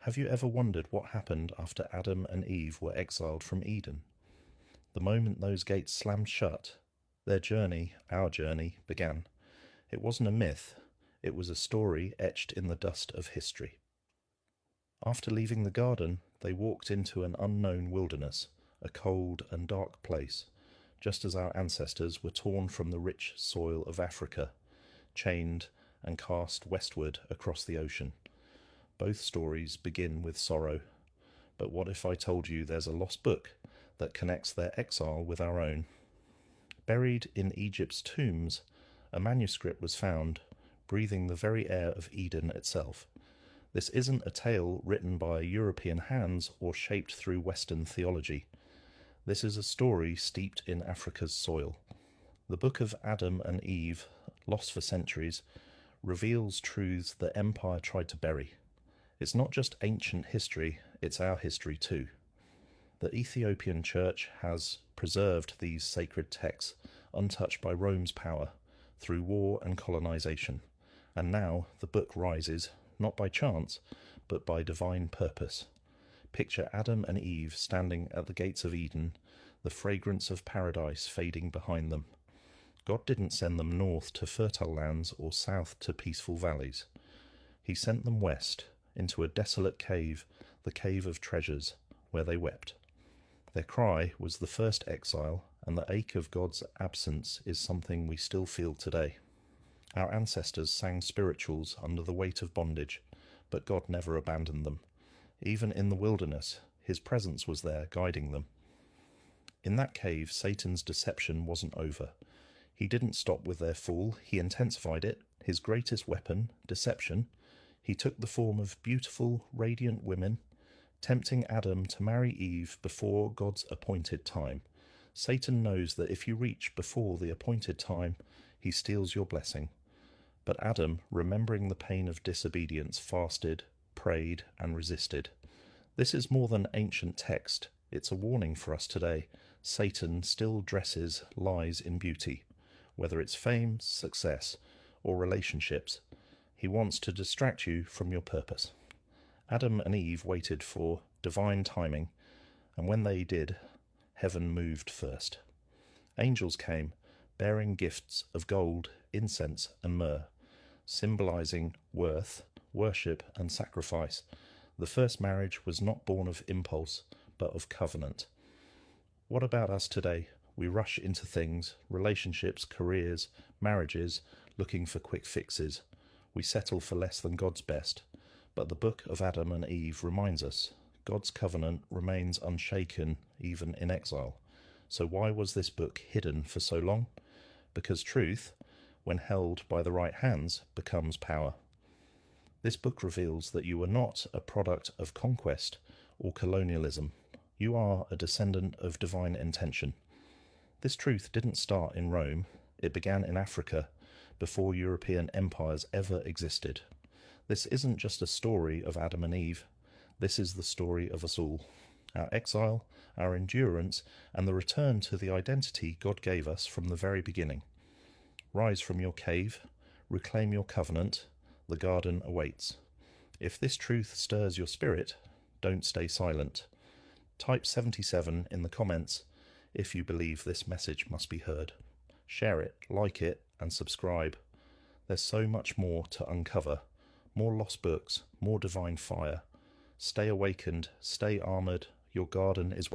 Have you ever wondered what happened after Adam and Eve were exiled from Eden? The moment those gates slammed shut, their journey, our journey, began. It wasn't a myth, it was a story etched in the dust of history. After leaving the garden, they walked into an unknown wilderness, a cold and dark place, just as our ancestors were torn from the rich soil of Africa, chained and cast westward across the ocean. Both stories begin with sorrow. But what if I told you there's a lost book that connects their exile with our own? Buried in Egypt's tombs, a manuscript was found, breathing the very air of Eden itself. This isn't a tale written by European hands or shaped through Western theology. This is a story steeped in Africa's soil. The book of Adam and Eve, lost for centuries, reveals truths that empire tried to bury. It's not just ancient history, it's our history too. The Ethiopian Church has preserved these sacred texts, untouched by Rome's power, through war and colonization. And now the book rises, not by chance, but by divine purpose. Picture Adam and Eve standing at the gates of Eden, the fragrance of paradise fading behind them. God didn't send them north to fertile lands or south to peaceful valleys. He sent them west, into a desolate cave, the cave of treasures, where they wept. Their cry was the first exile, and the ache of God's absence is something we still feel today. Our ancestors sang spirituals under the weight of bondage, but God never abandoned them. Even in the wilderness, his presence was there guiding them. In that cave, Satan's deception wasn't over. He didn't stop with their fall, he intensified it, his greatest weapon, deception. He took the form of beautiful, radiant women, tempting Adam to marry Eve before God's appointed time. Satan knows that if you reach before the appointed time, he steals your blessing. But Adam, remembering the pain of disobedience, fasted, prayed, and resisted. This is more than ancient text. It's a warning for us today. Satan still dresses lies in beauty, whether it's fame, success, or relationships. He wants to distract you from your purpose. Adam and Eve waited for divine timing, and when they did, heaven moved first. Angels came, bearing gifts of gold, incense, and myrrh, symbolizing worth, worship, and sacrifice. The first marriage was not born of impulse, but of covenant. What about us today? We rush into things, relationships, careers, marriages, looking for quick fixes. We settle for less than God's best. But the book of Adam and Eve reminds us, God's covenant remains unshaken even in exile. So why was this book hidden for so long? Because truth, when held by the right hands, becomes power. This book reveals that you are not a product of conquest or colonialism. You are a descendant of divine intention. This truth didn't start in Rome. It began in Africa before European empires ever existed. This isn't just a story of Adam and Eve. This is the story of us all. Our exile, our endurance, and the return to the identity God gave us from the very beginning. Rise from your cave, reclaim your covenant, the garden awaits. If this truth stirs your spirit, don't stay silent. Type 77 in the comments if you believe this message must be heard. Share it, like it, and subscribe. There's so much more to uncover. More lost books, more divine fire. Stay awakened, stay armoured, your garden is